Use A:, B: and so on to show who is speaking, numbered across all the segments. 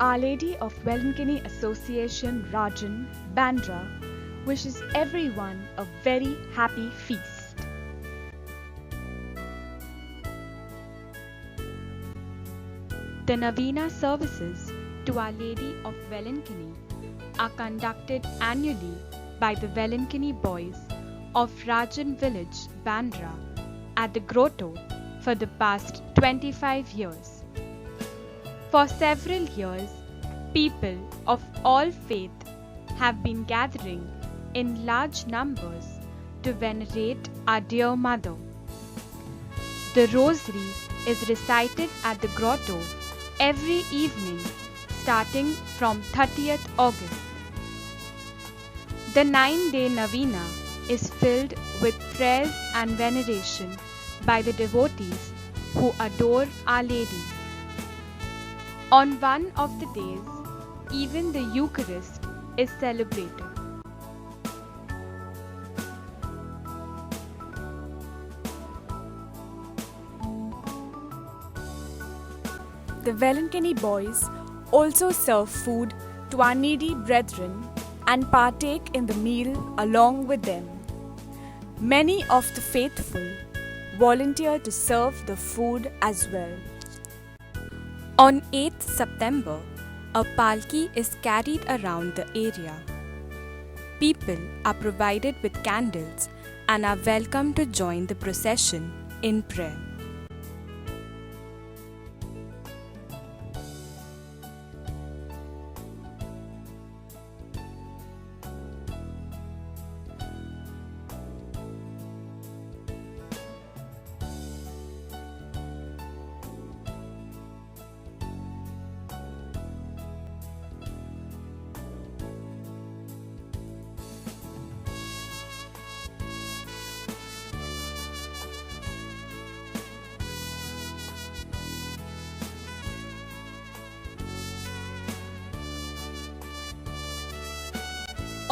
A: Our Lady of Velankini Association Rajan, Bandra, wishes everyone a very happy feast. The Novena services to Our Lady of Velankini are conducted annually by the Velankini boys of Rajan village, Bandra, at the grotto for the past 25 years. For several years, people of all faith have been gathering in large numbers to venerate our dear Mother. The Rosary is recited at the grotto every evening starting from 30th August. The 9-day novena is filled with prayers and veneration by the devotees who adore Our Lady. On one of the days, even the Eucharist is celebrated. The Velankini boys also serve food to our needy brethren and partake in the meal along with them. Many of the faithful volunteer to serve the food as well. On 8th September, a palki is carried around the area. People are provided with candles and are welcome to join the procession in prayer.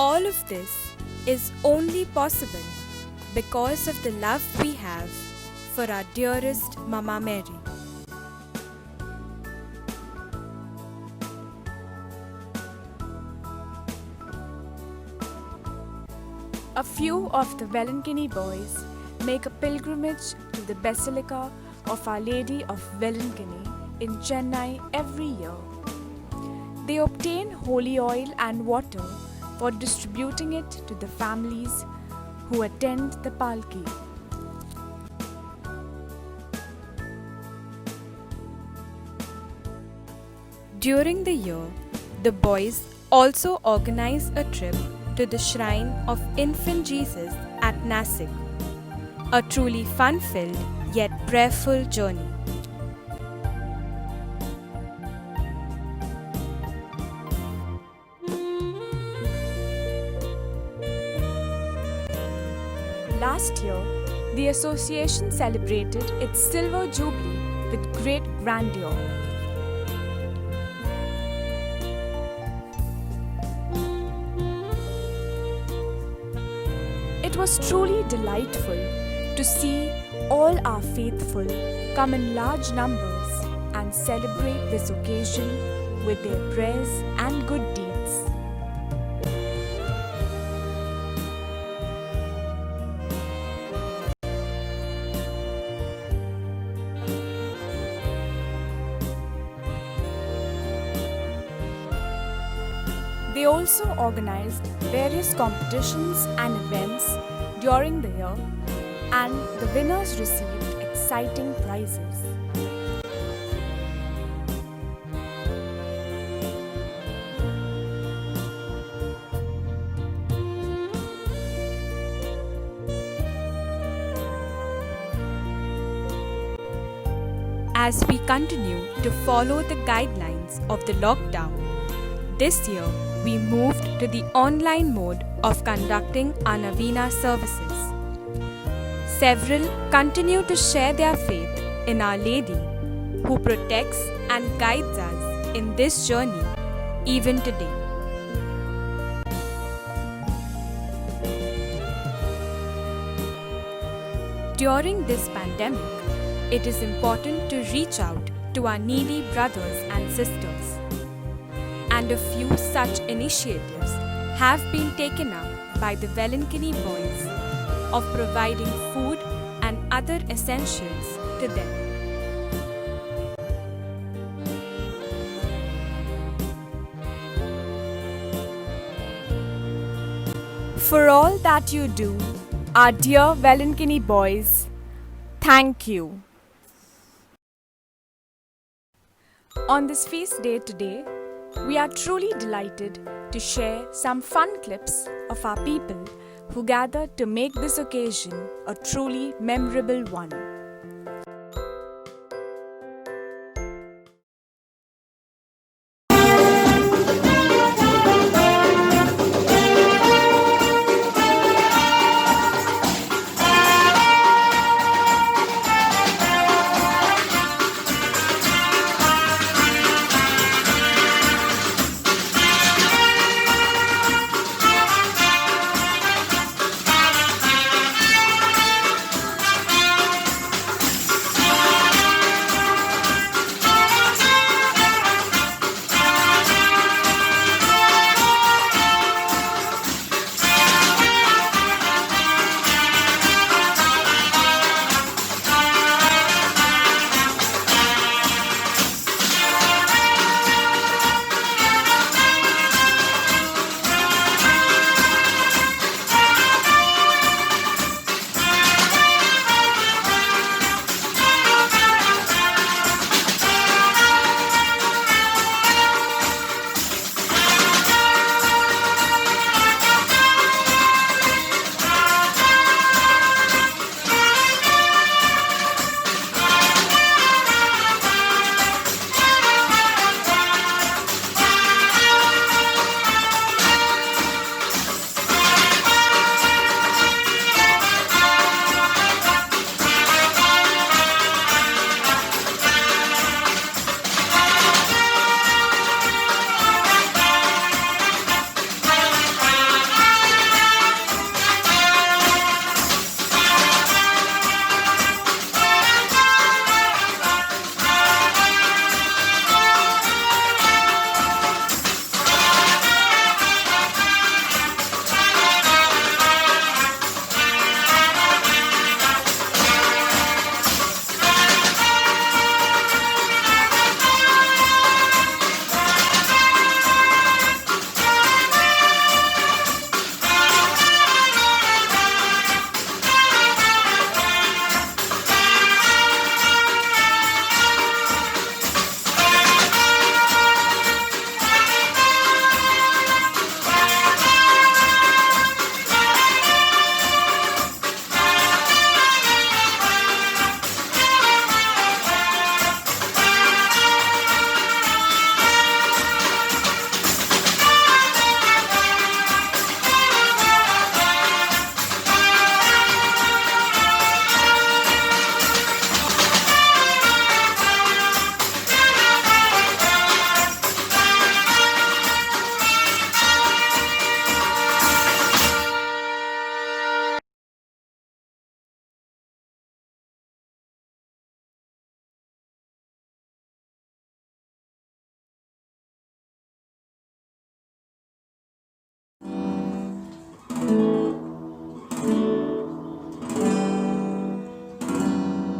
A: All of this is only possible because of the love we have for our dearest Mama Mary. A few of the Velankini boys make a pilgrimage to the Basilica of Our Lady of Velankini in Chennai every year. They obtain holy oil and water for distributing it to the families who attend the palki. During the year, the boys also organize a trip to the shrine of Infant Jesus at Nasik, a truly fun-filled yet prayerful journey. Last year, the association celebrated its silver jubilee with great grandeur. It was truly delightful to see all our faithful come in large numbers and celebrate this occasion with their prayers and good deeds. They also organized various competitions and events during the year, and the winners received exciting prizes. As we continue to follow the guidelines of the lockdown, this year we moved to the online mode of conducting our novena services. Several continue to share their faith in Our Lady, who protects and guides us in this journey even today. During this pandemic, it is important to reach out to our needy brothers and sisters. and a few such initiatives have been taken up by the Velankini boys of providing food and other essentials to them. For all that you do, our dear Velankini boys, thank you. On this feast day today, we are truly delighted to share some fun clips of our people who gathered to make this occasion a truly memorable one.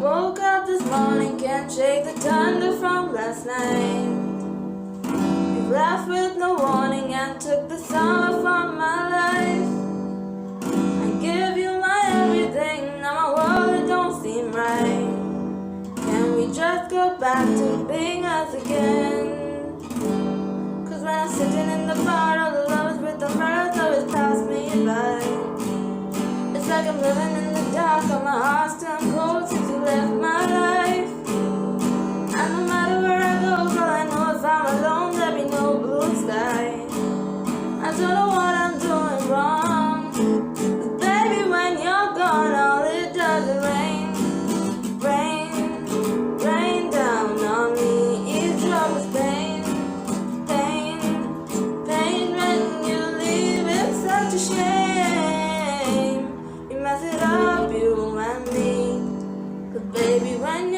B: Woke up this morning, can't shake the thunder from last night. You left with no warning and took the summer from my life. I give you my everything, now my world it don't seem right. Can we just go back to being us again? Cause when I'm sitting in the bar, all the lovers with the murders always pass me by. It's like I'm living in the dark, and my heart's turned cold since you left my life. And no matter where I go, all I know if I'm alone, there'll be no blue sky. I don't know what I'm doing wrong, but baby, when you're gone, all it does is rain, rain, rain down on me. Eavesdrop is pain, pain, pain. When you leave, it's such a shame. You mess it up, you and me. 'Cause baby, when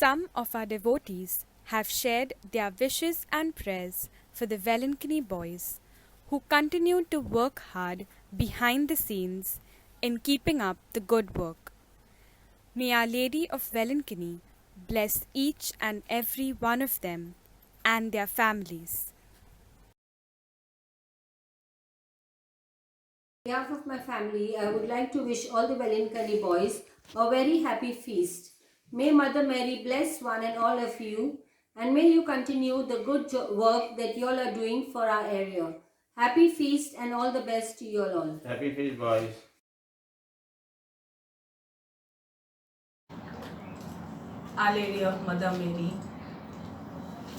A: Some of our devotees have shared their wishes and prayers for the Velankini boys, who continue to work hard behind the scenes in keeping up the good work. May Our Lady of Velankini bless each and every one of them and their families.
C: On behalf of my family, I would like to wish all the Velankini boys a very happy feast. May Mother Mary bless one and all of you, and may you continue the good work that you all are doing for our area. Happy feast and all the best to you all.
D: Happy feast, boys.
E: Our Lady of Mother Mary,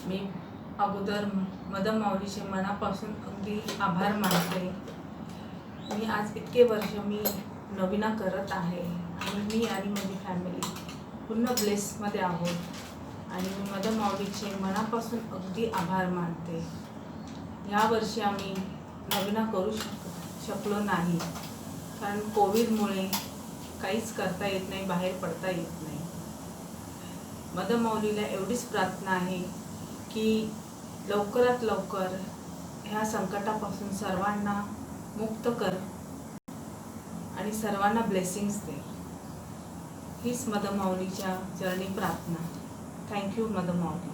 E: मी अगोदर mother माऊलीचे मनापासून अगदी आभार मानते. मी आज इतके वर्ष मी नवीना करत आहे आणि मी आणि माझी फॅमिली पूर्ण ब्लेसमध्ये आहोत आणि मी मदर माऊलीचे मनापासून अगदी आभार मानते. ह्या वर्षी आम्ही नवीना करू शकलो नाही, कारण कोविडमुळे काहीच करता येत नाही, बाहेर पडता येत नाही. मदर माऊलीला एवढीच प्रार्थना आहे की लवकरात लवकर ह्या संकटापासून सर्वांना मुक्त कर आणि सर्वांना ब्लेसिंग्स दे. हीच मदर माऊलीच्या चरणी प्रार्थना. Thank you mother Mauli.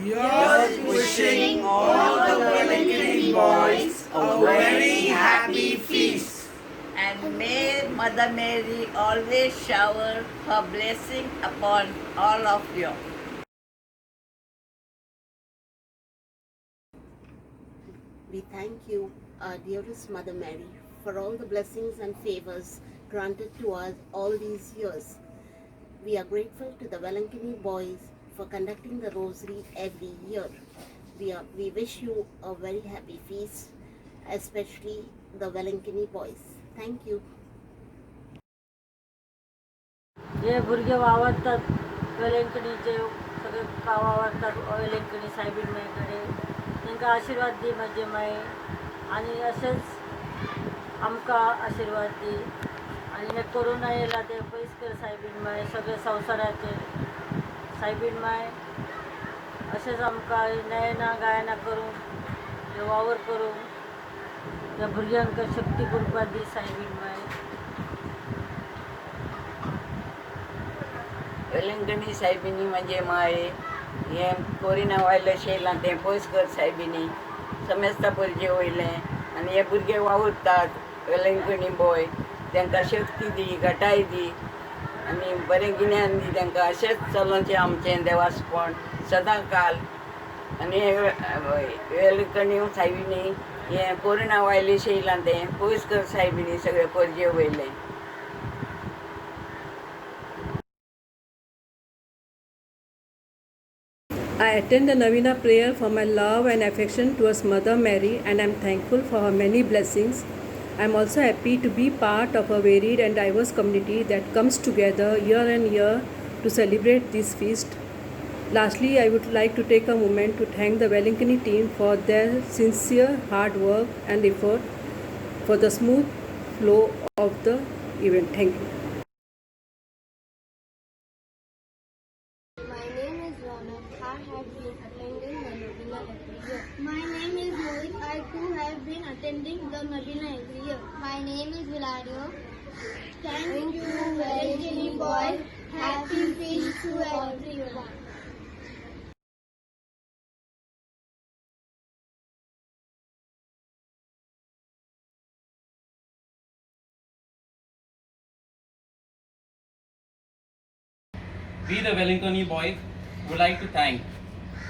F: Just wishing all the Velankini boys a very happy feast.
G: And may Mother Mary always shower her blessing upon all of you.
H: We thank you, our dearest Mother Mary, for all the blessings and favors granted to us all these years. We are grateful to the Velankini boys for conducting the rosary every year. We wish you a very happy feast, especially the Velankini boys. Thank you.
I: जे भुरगे वावरतात वेलंकणीचे सगळे वावरतात वेलंकणी साहेबीन माईकडे तांकां आशिर्वाद दी माझे माई आणि असेच आमकां आशिर्वाद दी. आणि हे कोरोना येयला ते पयस कर साहेबीन माय, सगळे संवसाराचे साहेबीन माय अशेंच आमकां नयना गायना करूंक वावर करूंक ह्या भुरग्यांक शक्ती करपाक दी साहेबीन माय.
G: वेलंकणी साहेबिनी म्हणजे माय हे कोरोना व्हायरस येयला ते पयस कर साहेबिनी समेस्ता भुरगे वयले आनी हे भुरगे वावुरतात वेलंकणी बॉय तांकां शक्ती दी, घटाय दी आनी बरें गिन्यान दी तांकां. अशेंच चलोवचें आमचें देवासपण सदां काल. आनी वेलंकणी साहेबिनी हे कोरोना व्हायरस येयला ते पयस कर साहेबिनी सगळे भुरगे वयले.
J: I attend the Navina prayer for my love and affection towards Mother Mary, and I am thankful for her many blessings. I am also happy to be part of a varied and diverse community that comes together year and year to celebrate this feast. Lastly, I would like to take a moment to thank the Wellington team for their sincere hard work and effort for the smooth flow of the event. Thank you.
D: My name is Ronak. I have been attending the Nabina every year. My name is Mohit. I too have been attending the Nabina every year. My name is Vilario. Thank you, Wellington boys. Happy feast to everyone.
K: We the Wellington boys would like to thank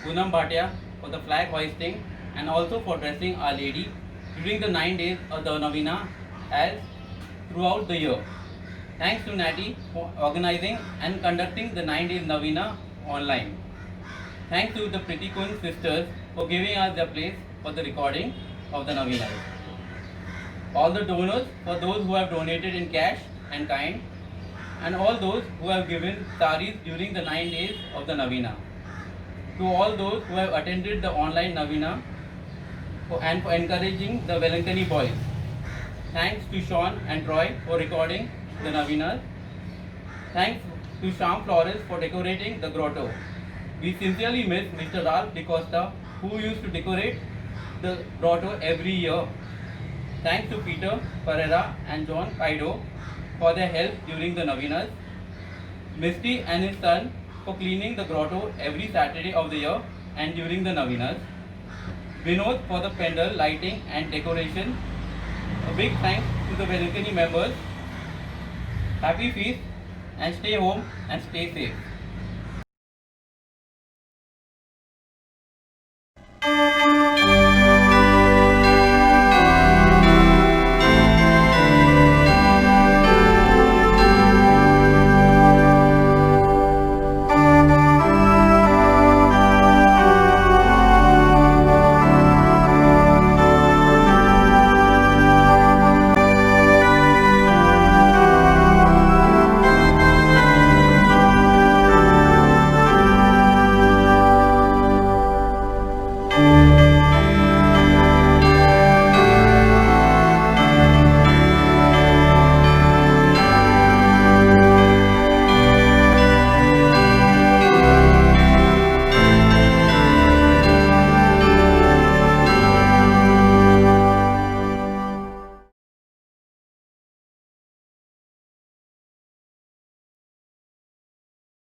K: Poonam Bhatia for the flag hoisting and also for dressing Our Lady during the 9 days of the Navina as throughout the year. Thanks to Natty for organizing and conducting the 9 days Navina online. Thanks to the Pretty Kun sisters for giving us the place for the recording of the Navina. All the donors, for those who have donated in cash and kind, and all those who have given saris during the 9 days of the Navina. To all those who have attended the online Navina and for encouraging the Wellington boys. Thanks to Sean and Troy for recording the Navinas. Thanks to Sham Flores for decorating the grotto. We sincerely miss Mr. Ralph DeCosta, who used to decorate the grotto every year. Thanks to Peter Pereira and John Kaido for their help during the Navinas. Misty and his son for cleaning the grotto every Saturday of the year and during the Navinas. Vinod for the pendle, lighting and decoration. A big thanks to the Wellington members. Happy feast and stay home and stay safe.